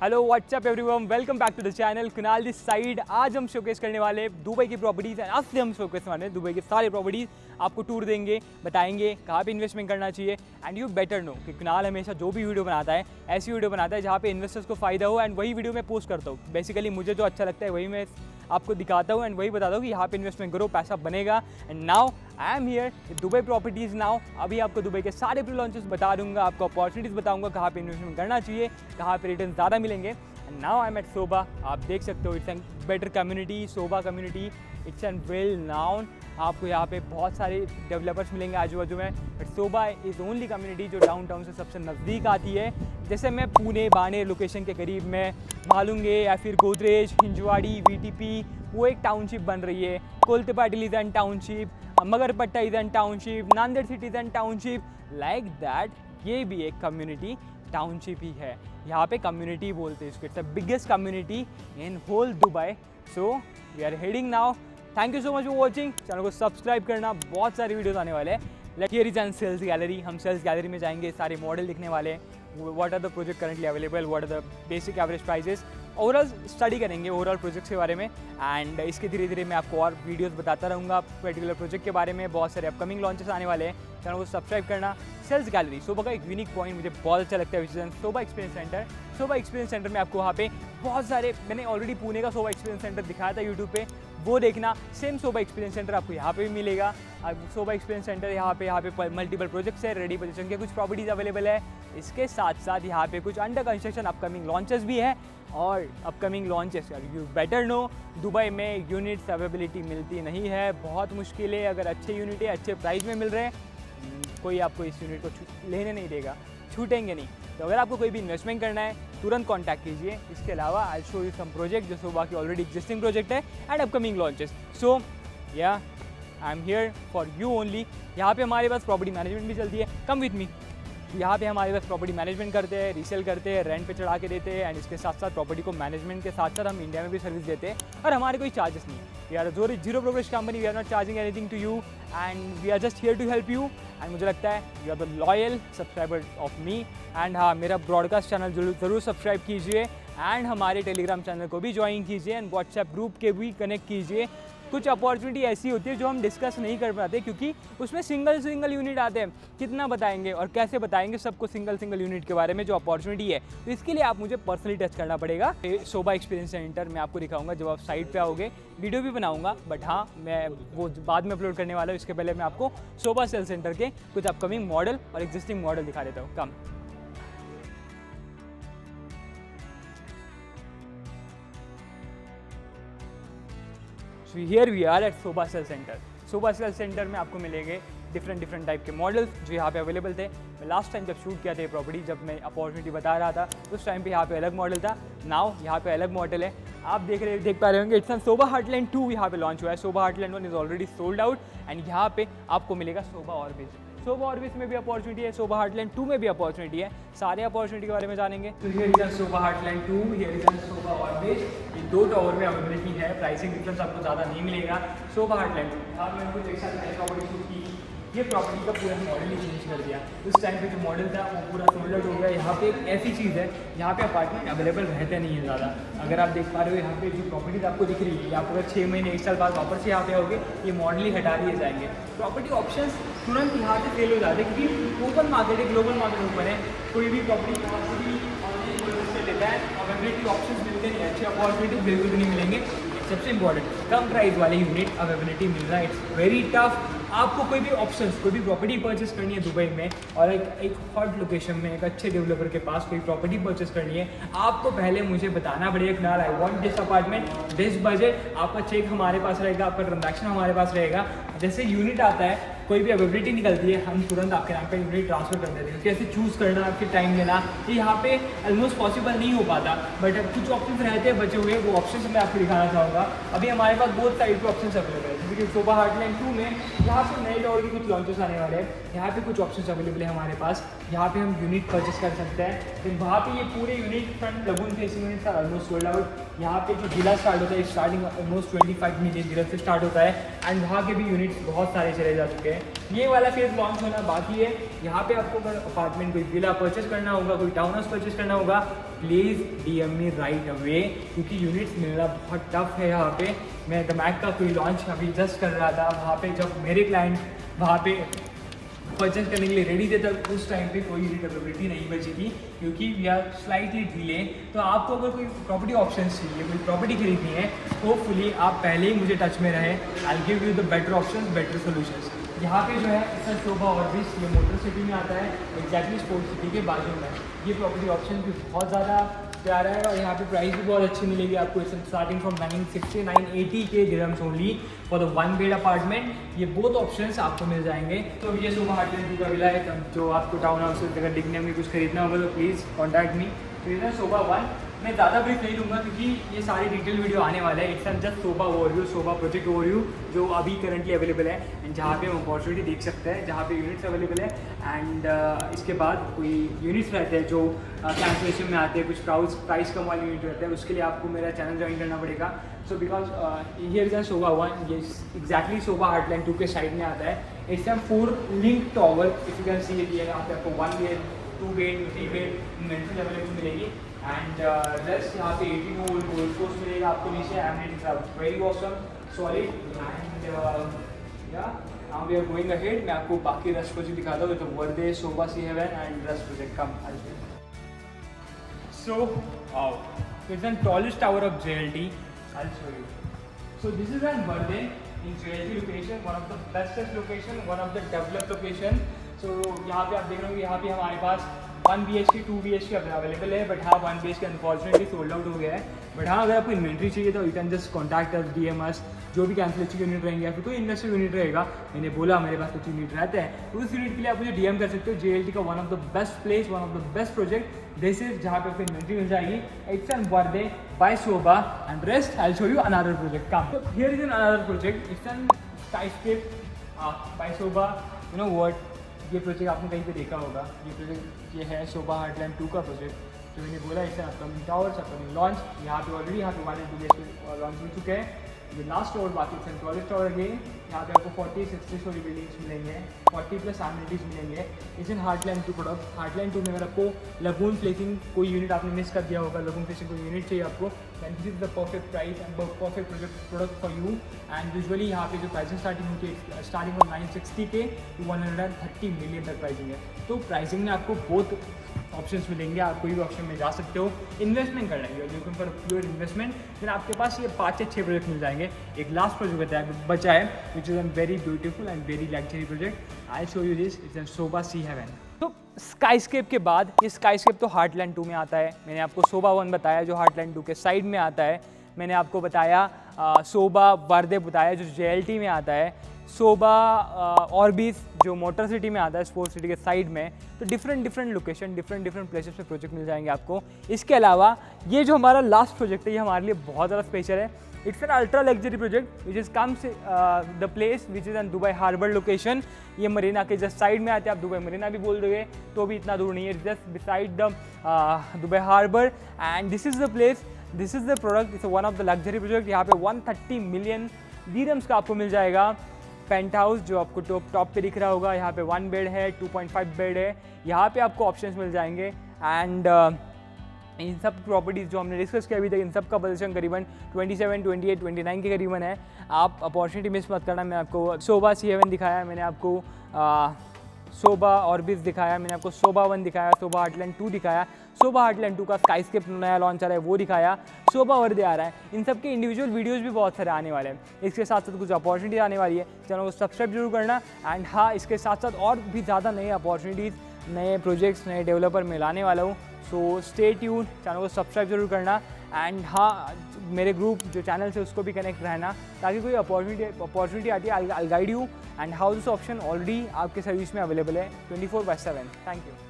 Hello what's up everyone, welcome back to the channel. Kunal this side. आज हम showcase करने वाले दुबई की प्रॉपर्टीज़ हैं। आज से हम शोकेस करने वाले दुबई की सारी प्रॉपर्टीज़, आपको टूर देंगे, बताएंगे कहाँ पे इन्वेस्टमेंट करना चाहिए। एंड यू बेटर नो कि कुणाल हमेशा जो भी वीडियो बनाता है ऐसी वीडियो बनाता है जहाँ पे इन्वेस्टर्स को फ़ायदा हो, एंड वही वीडियो मैं पोस्ट करता हूँ। बेसिकली मुझे जो अच्छा लगता है वही मैं आपको दिखाता हूँ एंड वही बताता हूँ कि यहाँ पे इन्वेस्टमेंट करो, पैसा बनेगा। And now I am here Dubai properties now. अभी आपको दुबई के सारे प्री लॉन्चेस बता दूंगा, आपको अपॉर्चुनिटीज़ बताऊंगा कहाँ पे इन्वेस्टमेंट करना चाहिए, कहाँ पे रिटर्न ज़्यादा मिलेंगे। And now I am at Sobha. आप देख सकते हो it's an better community, Sobha community. It's an well known. आपको यहाँ पे बहुत सारे डेवलपर्स मिलेंगे आजू बाजू में। But Zobah is only community जो डाउनटाउन से सबसे नज़दीक आती है। जैसे मैं पुणे बानेर लोकेशन के करीब में भालुंगे या फिर गोदरेज, हिंजवाड़ी, VTP वो एक टाउनशिप बन रही है। Kolte Patil is an township, Magarpatta is an township, Nanded city is an township. Like that ये भी एक कम्युनिटी टाउनशिप ही है। यहाँ पे कम्युनिटी बोलते हैं इसको। It's the biggest community in whole Dubai. So we are heading now. Thank you so much for watching. Channel को सब्सक्राइब करना, बहुत सारे वीडियोस आने वाले हैं। Let here is an sales gallery. हम सेल्स गैलरी में जाएंगे, सारे मॉडल दिखने वाले हैं। What are the project currently available, what are the basic average prices, overall study करेंगे ओवरऑल प्रोजेक्ट के बारे में। एंड इसके धीरे धीरे मैं आपको और वीडियोस बताता रहूँगा पर्टिकुलर प्रोजेक्ट के बारे में। बहुत सारे अपकमिंग लॉन्चेस आने वाले हैं। चैनल को सब्सक्राइब करना। सेल्स गैलरी सोबा का एक यूनिक पॉइंट मुझे बहुत अच्छा लगता है, which is Zobah experience centre. Zobah experience centre में आपको वहाँ पे बहुत सारे, मैंने ऑलरेडी पुणे का सोबा एक्सपीरियंस सेंटर दिखाया था यूट्यूब पे, वो देखना। सेम सोबा एक्सपीरियंस सेंटर आपको यहाँ पे भी मिलेगा। सोबा एक्सपीरियंस सेंटर यहाँ पे मल्टीपल प्रोजेक्ट्स है, रेडी पोजीशन के कुछ प्रॉपर्टीज़ अवेलेबल है। इसके साथ साथ यहाँ पे कुछ अंडर कंस्ट्रक्शन अपकमिंग लॉन्चेस भी है। और upcoming launches you better know, Dubai में यूनिट्स अवेलेबिलिटी मिलती नहीं है, बहुत मुश्किल है। अगर अच्छे यूनिट है, अच्छे प्राइस में मिल रहे हैं, कोई आपको इस यूनिट को लेने नहीं देगा, छूटेंगे नहीं। तो अगर आपको कोई भी इन्वेस्टमेंट करना है तुरंत कांटेक्ट कीजिए। इसके अलावा आई शो यू सम प्रोजेक्ट जो सोबा की ऑलरेडी एग्जिस्टिंग प्रोजेक्ट है एंड अपकमिंग लॉन्चेस। सो या I am here for you only. यहाँ पे हमारे पास प्रॉपर्टी मैनेजमेंट भी चलती है, कम विथ मी। यहाँ पे हमारे पास प्रॉपर्टी मैनेजमेंट करते हैं, रीसेल करते हैं, रेंट पे चढ़ा के देते हैं। एंड इसके साथ साथ प्रॉपर्टी को मैनेजमेंट के साथ साथ हम इंडिया में भी सर्विस देते हैं और हमारे कोई चार्जेस नहीं है। We are zero brokerage company, we are not charging anything to you and we are just here to help you. And मुझे लगता है you are the loyal subscriber of me. And हाँ, मेरा ब्रॉडकास्ट चैनल ज़रूर subscribe कीजिए and हमारे Telegram channel को भी ज्वाइन कीजिए एंड व्हाट्सएप ग्रुप के भी कनेक्ट कीजिए। कुछ अपॉर्चुनिटी ऐसी होती है जो हम डिस्कस नहीं कर पाते क्योंकि उसमें सिंगल यूनिट आते हैं। कितना बताएंगे और कैसे बताएंगे सबको सिंगल यूनिट के बारे में जो अपॉर्चुनिटी है। तो इसके लिए आप मुझे पर्सनली टच करना पड़ेगा। सोबा एक्सपीरियंस सेंटर मैं आपको दिखाऊंगा जब आप साइट पे आओगे, वीडियो भी बनाऊंगा। बट हाँ, मैं वो बाद में अपलोड करने वाला हूँ। इसके पहले मैं आपको सोबा सेल सेंटर के कुछ अपकमिंग मॉडल और एग्जिस्टिंग मॉडल दिखा देता हूँ। Come so here we are at Sobha sale centre. Sobha sale centre में आपको मिलेंगे डिफरेंट टाइप के मॉडल्स जो यहाँ पे अवेलेबल थे। मैं लास्ट टाइम जब शूट किया था ये प्रॉपर्टी, जब मैं अपॉर्चुनिटी बता रहा था, उस टाइम पे यहाँ पे अलग मॉडल था। नाउ यहाँ पे अलग मॉडल है। आप देख पा रहे होंगे इट्स सोबा हार्टलैंड 2 यहाँ पे लॉन्च हुआ है। Sobha Hartland 1 is already sold out and यहाँ पे आपको मिलेगा सोबा ऑर्बिस। सोबा ऑर्बिस में भी अपॉर्चुनिटी है, सोबा हार्टलैंड 2 में भी अपॉर्चुनिटी है। सारे अपॉर्चुनिटी के बारे में जानेंगे। तो here is Zobah heartland 2, here is सोबा ऑर्बिस। ये 2 टावर में अवेलेबिलिटी है। प्राइसिंग डिफरेंस आपको ज़्यादा नहीं मिलेगा। सोबा हार्टलैंड 2 आप मेरे को देख सकते हैं प्रॉपर्टी शूट की, ये प्रॉपर्टी का पूरा मॉडल ही चेंज कर दिया। उस टाइम पे जो मॉडल था वो पूरा सोल्ड आउट हो गया। यहाँ पे एक ऐसी चीज़ है, यहाँ पे अपार्टमेंट अवेलेबल रहते नहीं है ज़्यादा। अगर आप देख पा रहे हो यहाँ पे जो प्रॉपर्टीज आपको दिख रही है, आप अगर 6 महीने 1 साल बाद वापस से यहाँ पे आओगे, ये मॉडल ही हटा दिए जाएंगे। प्रॉपर्टी ऑप्शंस तुरंत यहाँ से फेल हो जाते हैं क्योंकि ओपन मार्केट है, ग्लोबल मार्केट ओपन है। कोई भी प्रॉपर्टी यहाँ से भी लेता है, अवेलेबिलिटी ऑप्शंस मिलते नहीं, अच्छे अपॉर्चुनिटीज बिल्कुल भी नहीं मिलेंगे। सबसे इंपॉर्टेंट, कम प्राइस वाले यूनिट अवेलेबिलिटी मिल रहा है। It's very tough. आपको कोई भी ऑप्शंस, कोई भी प्रॉपर्टी परचेस करनी है दुबई में और एक हॉट लोकेशन में एक अच्छे डेवलपर के पास कोई प्रॉपर्टी परचेस करनी है, आपको पहले मुझे बताना पड़ेगा Kunal I want this apartment, this budget. आपका चेक हमारे पास रहेगा, आपका ट्रांजैक्शन हमारे पास रहेगा। जैसे यूनिट आता है, कोई भी अवेलेबिलिटी निकलती है, हम तुरंत आपके नाम पे यूनिट ट्रांसफर कर देते हैं। कैसे चूज़ करना, फिर टाइम लेना, ये यहाँ पे ऑलमोस्ट पॉसिबल नहीं हो पाता। बट अब कुछ ऑप्शन रहते हैं बचे हुए, वो ऑप्शन मैं आपको दिखाना चाहूँगा। अभी हमारे पास बहुत साइड के ऑप्शन अवेलेबल है। जैसे कि सोबा हार्टलैंड 2 में यहाँ पे नए टावर के कुछ लॉन्चेस आने वाले हैं। यहाँ पे कुछ ऑप्शन अवेलेबल है हमारे पास। यहाँ पे हम यूनिट परचेस कर सकते हैं। फिर वहाँ पे ये पूरे unit front lagoon facing unit almost sold out. यहाँ पे जो जिला स्टार्ट होता है, स्टार्टिंग ऑलमोस्ट 25 मिलियन से स्टार्ट होता है एंड वहाँ के भी यूनिट्स बहुत सारे चले जा चुके हैं। ये वाला फेज़ लॉन्च होना बाकी है। यहाँ पे आपको अगर अपार्टमेंट कोई विला परचेस करना होगा, कोई टाउन हाउस परचेस करना होगा, please DM me right away, क्योंकि यूनिट्स मिलना बहुत टफ है यहाँ पे। मैं द मैक का कोई लॉन्च अभी जस्ट कर रहा था, वहाँ पे जब मेरे क्लाइंट वहाँ पे परचेज करने के लिए रेडी थे तब उस टाइम पे कोई यूनिट अवेलेबिलिटी नहीं बची थी, क्योंकि वी आर स्लाइटली डिले। तो आपको अगर कोई प्रॉपर्टी ऑप्शंस चाहिए, कोई प्रॉपर्टी खरीदनी है, होपफुली आप पहले ही मुझे टच में रहें। I give you the better option, better solutions. यहाँ पे जो है इसका शोभा ऑर्बिस, ये मोटर सिटी में आता है, एग्जैक्टली स्पोर्ट्स सिटी के बाजू में। ये प्रॉपर्टी ऑप्शन भी बहुत ज़्यादा प्यारा है और यहाँ पे प्राइस भी बहुत अच्छी मिलेगी आपको। इस स्टार्टिंग फ्रॉम 960 980 के dirhams only for the 1 bed apartment. ये बोथ ऑप्शंस आपको मिल जाएंगे। तो ये शोभा हार्टलैंड 2 का विला है। जो आपको टाउन हाउस अगर दिखने में कुछ खरीदना होगा तो प्लीज़ कॉन्टैक्ट मी। तो ये शोभा 1 मैं ज़्यादा ब्रीफ नहीं लूँगा क्योंकि ये सारी डिटेल वीडियो आने वाला है। It's just Shobha overview, Shobha project overview जो अभी करंटली अवेलेबल है एंड जहाँ पे हम अपॉर्चुनिटी देख सकते हैं, जहाँ पे यूनिट्स अवेलेबल है। एंड इसके बाद कोई यूनिट्स रहते हैं जो कैंसलेशन में आते हैं, कुछ प्राइस कम वाले यूनिट रहते हैं, उसके लिए आपको मेरा चैनल ज्वाइन करना पड़ेगा। सो बिकॉज हियर इज शोभा 1, ये एग्जैक्टली शोभा हार्टलैंड 2 के साइड में आता है। It's M 4 link tower. If you can see it, यहाँ पे आपको 1 bed 2 bed 3 bed mental available मिलेगी। एंड रेस्ट यहाँ पे 82 वोल्ट गोल्ड कोर्स मिलेगा आपको नीचे। Amenities are very awesome, solid and या now we are going ahead. मैं आपको बाकी रस्ट प्रोजेक्ट दिखाता हूँ, तो वर्दे, Sobha sea heaven and rest project come. So, wow, it's the tallest tower of JLT. I'll show you. So this is an Verde in JLT location, one of the bestest location, one of the developed location. So यहाँ पे आप देख रहे हो, यहाँ पे हमारे पास 1 BHK 2 BHK available है, बट हाँ 1 BHK अनफॉर्चुनेटली सोल्ड आउट हो गया है। बट हाँ अगर आपको इन्वेंट्री चाहिए तो you can just contact us, DM अस। जो भी कैंसलेशन यूनिट रहेंगे या फिर कोई इन्वेस्टर यूनिट रहेगा, मैंने बोला मेरे पास कुछ यूनिट रहते हैं, तो उस यूनिट के लिए आप मुझे DM कर सकते हो। JLT का one of the best place, one of the best project this is, जहाँ पे आपको इन्वेंट्री मिल जाएगी। It's an Verde by Sobha and rest I will show you another project. Come, so here is an another project. It's an skyscape by Shobha. You know what, ये project आपने कहीं पे देखा होगा। ये प्रोजेक्ट ये है शोभा हार्टलैंड 2 का प्रोजेक्ट जो मैंने बोला। इससे अपकमिंग टावर्स, अपकमिंग लॉन्च, यहाँ पे ऑलरेडी यहाँ पे 1 and 2 BHK लॉन्च हो चुके हैं। ये लास्ट टावर बाकी सेंट्रलिस्ट टावर अगेन, यहाँ पे आपको 40-60 स्टोरी बिल्डिंग्स मिलेंगे, 40+ एमिनिटीज मिलेंगे। इस इन हार्टलैंड 2 प्रोडक्ट। हार्टलैंड 2 में अगर आपको लगून फ्लेसिंग कोई यूनिट आपने मिस कर दिया होगा, लगून फ्लेसिंग कोई यूनिट चाहिए आपको, then this is the perfect price and perfect product for you. And usually यहाँ पे जो प्राइसिंग स्टार्टिंग होती है, स्टार्टिंग फ्रॉम 960 के टू 130 मिलियन तक प्राइसिंग है। तो प्राइसिंग में आपको बहुत ऑप्शंस मिलेंगे, आप कोई भी ऑप्शन में जा सकते हो। इन्वेस्टमेंट करना है, लुकिंग फॉर प्योर इन्वेस्टमेंट, फिर आपके पास ये 5 से 6 प्रोजेक्ट मिल जाएंगे। एक लास्ट प्रोजेक्ट बचा है which is a very beautiful and very luxury project. I show you this, it's an Sobha sea haven. तो स्काईस्केप के बाद ये स्काईस्केप तो हार्टलैंड 2 में आता है। मैंने आपको शोभा 1 बताया जो हार्टलैंड 2 के साइड में आता है। मैंने आपको बताया शोभा वर्दे बताया जो JLT में आता है। शोभा ऑर्बिस जो मोटर सिटी में आता है, स्पोर्ट्स सिटी के साइड में। तो डिफरेंट लोकेशन, डिफरेंट प्लेसेस पे प्रोजेक्ट मिल जाएंगे आपको। इसके अलावा ये जो हमारा लास्ट प्रोजेक्ट है, ये हमारे लिए बहुत ज़्यादा स्पेशल है। It's an ultra luxury project which is comes the place which is an Dubai Harbour location. ये मरीना के जस्ट साइड में आते हैं, आप दुबई मरीना भी बोल दोगे तो भी इतना दूर नहीं है। Just beside the Dubai Harbour and this is the place, this is the product. It's one of the luxury project. यहाँ पे 130 मिलियन दिरहम्स का आपको मिल जाएगा। पेंट हाउस जो आपको टॉप पे दिख रहा होगा, यहाँ पे 1 बेड है, 2.5 बेड है। यहाँ पे आपको ऑप्शंस मिल जाएंगे। एंड इन सब प्रॉपर्टीज़ जो हमने डिस्कस किया अभी तक, इन सब का पोजीशन करीबन 27, 28, 29 के करीबन है। आप अपॉर्चुनिटी मिस मत करना। मैं आपको शोभा सी हेवन दिखाया, मैंने आपको शोभा ऑर्बिस दिखाया, मैंने आपको शोभा 1 दिखाया, शोभा हार्टलैंड 2 दिखाया, शोभा हार्टलैंड 2 का स्काईस्केप नया लॉन्च आ रहा है वो दिखाया, शोभा वर्दे आ रहा है। इन सब के इंडिविजुअल वीडियोस भी बहुत सारे आने वाले हैं। इसके साथ साथ कुछ अपॉर्चुनिटी आने वाली है, चैनल को सब्सक्राइब जरूर करना। एंड हाँ, इसके साथ साथ और भी ज़्यादा नए अपॉर्चुनिटीज़, नए प्रोजेक्ट्स, नए डेवलपर मैं लाने वाला हूँ। सो स्टे ट्यून, चैनल को सब्सक्राइब जरूर करना। एंड हाँ, मेरे ग्रुप जो चैनल से उसको भी कनेक्ट रहना, ताकि कोई अपॉर्चुनिटी आती है, आई guide you. And how this option already आपके सर्विस में अवेलेबल है 24/7। Thank you.